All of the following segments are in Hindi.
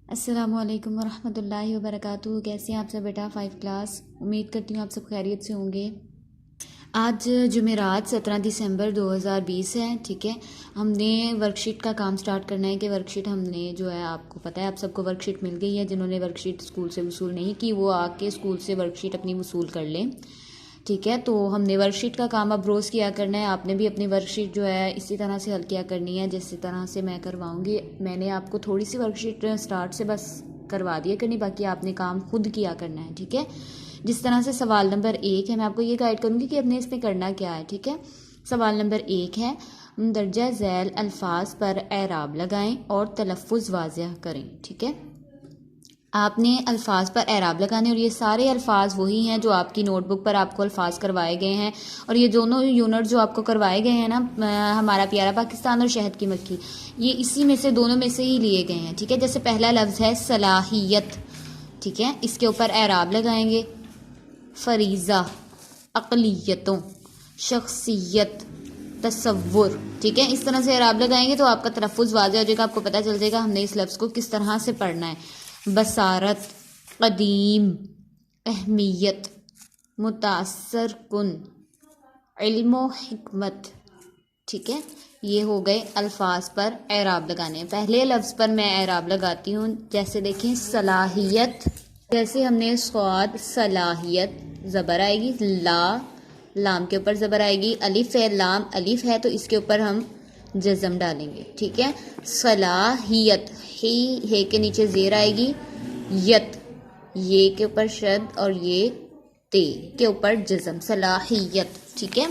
अस्सलामुअलैकुम वरहमतुल्लाहि वबरकातुहू। कैसे हैं आप सब बेटा? 5 क्लास। उम्मीद करती हूँ आप सब खैरियत से होंगे। आज जुमेरात 17 दिसंबर 2020 है। ठीक है, हमने वर्कशीट का काम स्टार्ट करना है कि वर्कशीट हमने जो है, आपको पता है आप सबको वर्कशीट मिल गई है। जिन्होंने वर्कशीट स्कूल से वसूल नहीं की वो आके स्कूल से वर्कशीट अपनी वसूल कर लें। ठीक है, तो हमने वर्कशीट का काम अब रोज़ किया करना है। आपने भी अपनी वर्कशीट जो है इसी तरह से हल किया करनी है जिस तरह से मैं करवाऊँगी। मैंने आपको थोड़ी सी वर्कशीट स्टार्ट से बस करवा दिया करनी, बाकी आपने काम खुद किया करना है। ठीक है, जिस तरह से सवाल नंबर 1 है, मैं आपको ये गाइड करूँगी कि अपने इसमें करना क्या है। ठीक है, सवाल नंबर 1 है, दर्जा झैल अल्फाज पर एराब लगाएं और तलफ़ुज़ वाज़ेह करें। ठीक है, आपने अल्फाज पर एराब लगाने, और ये सारे अल्फाज वही हैं जो आपकी नोटबुक पर आपको अल्फाज करवाए गए हैं। और ये दोनों यूनिट जो आपको करवाए गए हैं ना, हमारा प्यारा पाकिस्तान और शहद की मक्खी, ये इसी में से दोनों में से ही लिए गए हैं। ठीक है, जैसे पहला लफ्ज़ है सलाहियत। ठीक है, इसके ऊपर एराब लगाएंगे। फरीज़ा, अक़लियतों, शख्सियत, तसव्वुर। ठीक है, इस तरह से एराब लगाएंगे तो आपका तलफ़ुज़ वाज़ेह हो जाएगा, आपको पता चल जाएगा हमने इस लफ्ज़ को किस तरह से पढ़ना है। बसारत, कदीम, अहमियत, मुतासर कुन, इल्मो हिकमत। ठीक है, ये हो गए अल्फाज पर एराब लगाने। पहले लफ्ज़ पर मैं एराब लगाती हूँ। जैसे देखें सलाहियत, जैसे हमने स्वाद सलाहियत, ज़बर आएगी, लाम के ऊपर ज़बर आएगी, अलिफ है, लाम अलिफ है तो इसके ऊपर हम जज़म डालेंगे। ठीक है, सलाहियत, हे के नीचे ज़ेर आएगी, यत, ये के ऊपर शद और ये ते के ऊपर जज़म, सलाहियत। ठीक है,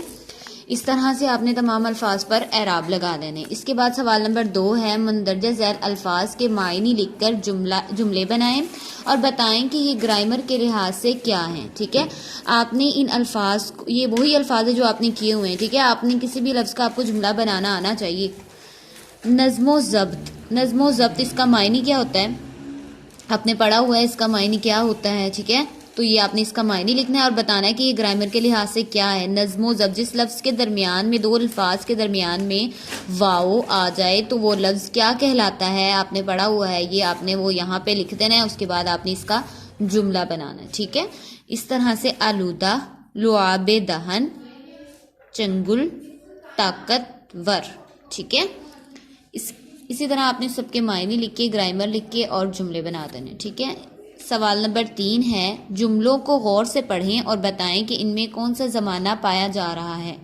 इस तरह से आपने तमाम अल्फाज पर एराब लगा देने। इसके बाद सवाल नंबर 2 है, मंदरजा झैल अल्फाज के मायने लिखकर जुमले बनाएं और बताएं कि ये ग्रामर के लिहाज से क्या हैं। ठीक है, आपने इन अल्फाज, ये वही अल्फाज है जो आपने किए हुए हैं। ठीक है, आपने किसी भी लफ्ज़ का आपको जुमला बनाना आना चाहिए। नज़्मो ज़ब्त, नज़्मो ज़ब्त इसका मायने क्या होता है? आपने पढ़ा हुआ है इसका मायने क्या होता है। ठीक है, तो ये आपने इसका मायने लिखना है और बताना है कि ये ग्रामर के लिहाज से क्या है। नज़्मो ज़ब्त, जिस लफ्ज़ के दरमियान में, दो अल्फाज के दरमियान में वाओ आ जाए तो वो लफ्ज़ क्या कहलाता है? आपने पढ़ा हुआ है, ये आपने वो यहाँ पे लिख देना है। उसके बाद आपने इसका जुमला बनाना है। ठीक है, इस तरह से आलूदा, लुआबे दहन, चंगुल, ताकतवर। ठीक है, इसी तरह आपने सबके मायने लिख के, ग्रामर लिख के और जुमले बना देने। ठीक है, सवाल नंबर 3 है, जुमलों को गौर से पढ़ें और बताएं कि इनमें कौन सा ज़माना पाया जा रहा है।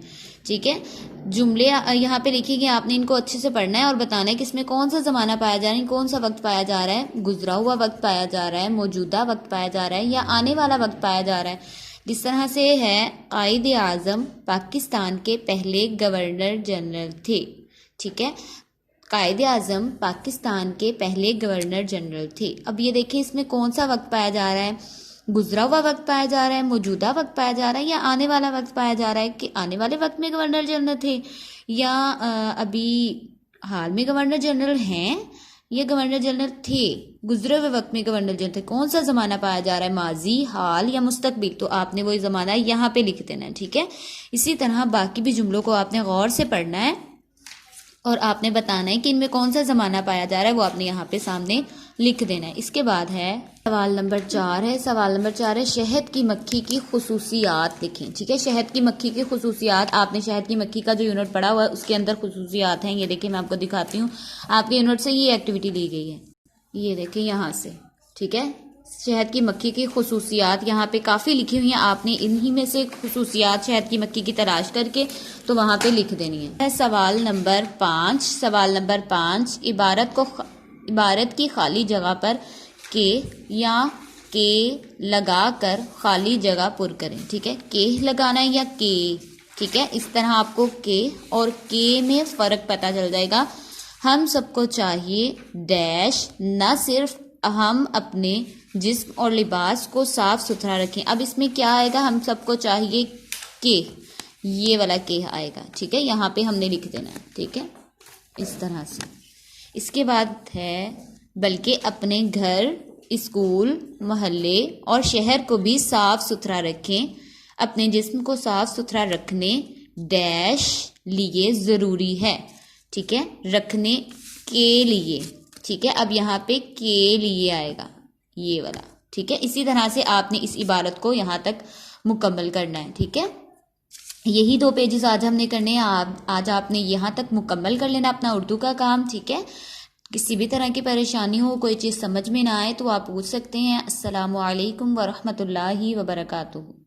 ठीक है, जुमले यहाँ पे लिखेंगे, आपने इनको अच्छे से पढ़ना है और बताना है कि इसमें कौन सा ज़माना पाया जा रहा है, कौन सा वक्त पाया जा रहा है। गुजरा हुआ वक्त पाया जा रहा है, मौजूदा वक्त पाया जा रहा है, या आने वाला वक्त पाया जा रहा है। जिस तरह से है, कायद आज़म पाकिस्तान के पहले गवर्नर जनरल थे। ठीक है, कायद आज़म पाकिस्तान के पहले गवर्नर जनरल थे। अब ये देखिए इसमें कौन सा वक्त पाया जा रहा है? गुजरा हुआ वक्त पाया जा रहा है, मौजूदा वक्त पाया जा रहा है, या आने वाला वक्त पाया जा रहा है कि आने वाले वक्त में गवर्नर जनरल थे, या अभी हाल में गवर्नर जनरल हैं, या गवर्नर जनरल थे, गुजरे हुए वक्त में गवर्नर जनरल थे। कौन सा ज़माना पाया जा रहा है? माजी, हाल या मुस्तकबिल? तो आपने वही ज़माना यहाँ पे लिख देना है। ठीक है, इसी तरह बाकी भी जुमलों को आपने गौर से पढ़ना है और आपने बताना है कि इनमें कौन सा ज़माना पाया जा रहा है, वो आपने यहाँ पे सामने लिख देना है। इसके बाद है सवाल नंबर 4 है, सवाल नंबर 4 है, शहद की मक्खी की खुसूसियात लिखें। ठीक है, शहद की मक्खी की खुसूसियात, आपने शहद की मक्खी का जो यूनिट पढ़ा हुआ है उसके अंदर खुसूसियात हैं। ये देखिए मैं आपको दिखाती हूँ, आपके यूनिट से ये एक्टिविटी ली गई है, ये देखिए यहाँ से। ठीक है, शहद की मक्खी की खुसूसियात यहाँ पे काफ़ी लिखी हुई हैं, आपने इन्हीं में से खुसूसियात शहद की मक्खी की तलाश करके तो वहाँ पे लिख देनी है। सवाल नंबर 5, सवाल नंबर 5, इबारत की खाली जगह पर के या के लगा कर खाली जगह पुर करें। ठीक है, के लगाना है या के। ठीक है, इस तरह आपको के और के में फ़र्क पता चल जाएगा। हम सबको चाहिए डैश, न सिर्फ हम अपने जिस्म और लिबास को साफ सुथरा रखें। अब इसमें क्या आएगा? हम सबको चाहिए के, ये वाला के आएगा। ठीक है, यहाँ पे हमने लिख देना है। ठीक है, इस तरह से। इसके बाद है, बल्कि अपने घर, स्कूल, मोहल्ले और शहर को भी साफ सुथरा रखें। अपने जिस्म को साफ सुथरा रखने डैश लिए ज़रूरी है। ठीक है, रखने के लिए ठीक है। अब यहाँ पे के लिए आएगा ये वाला, ठीक है। इसी तरह से आपने इस इबारत को यहाँ तक मुकम्मल करना है, ठीक है। यही 2 पेजेस आज हमने करने हैं। आज आपने यहाँ तक मुकम्मल कर लेना अपना उर्दू का काम, ठीक है। किसी भी तरह की परेशानी हो, कोई चीज़ समझ में ना आए तो आप पूछ सकते हैं। अस्सलामु अलैकुम वरहमतुल्लाहि वबरकातुहू।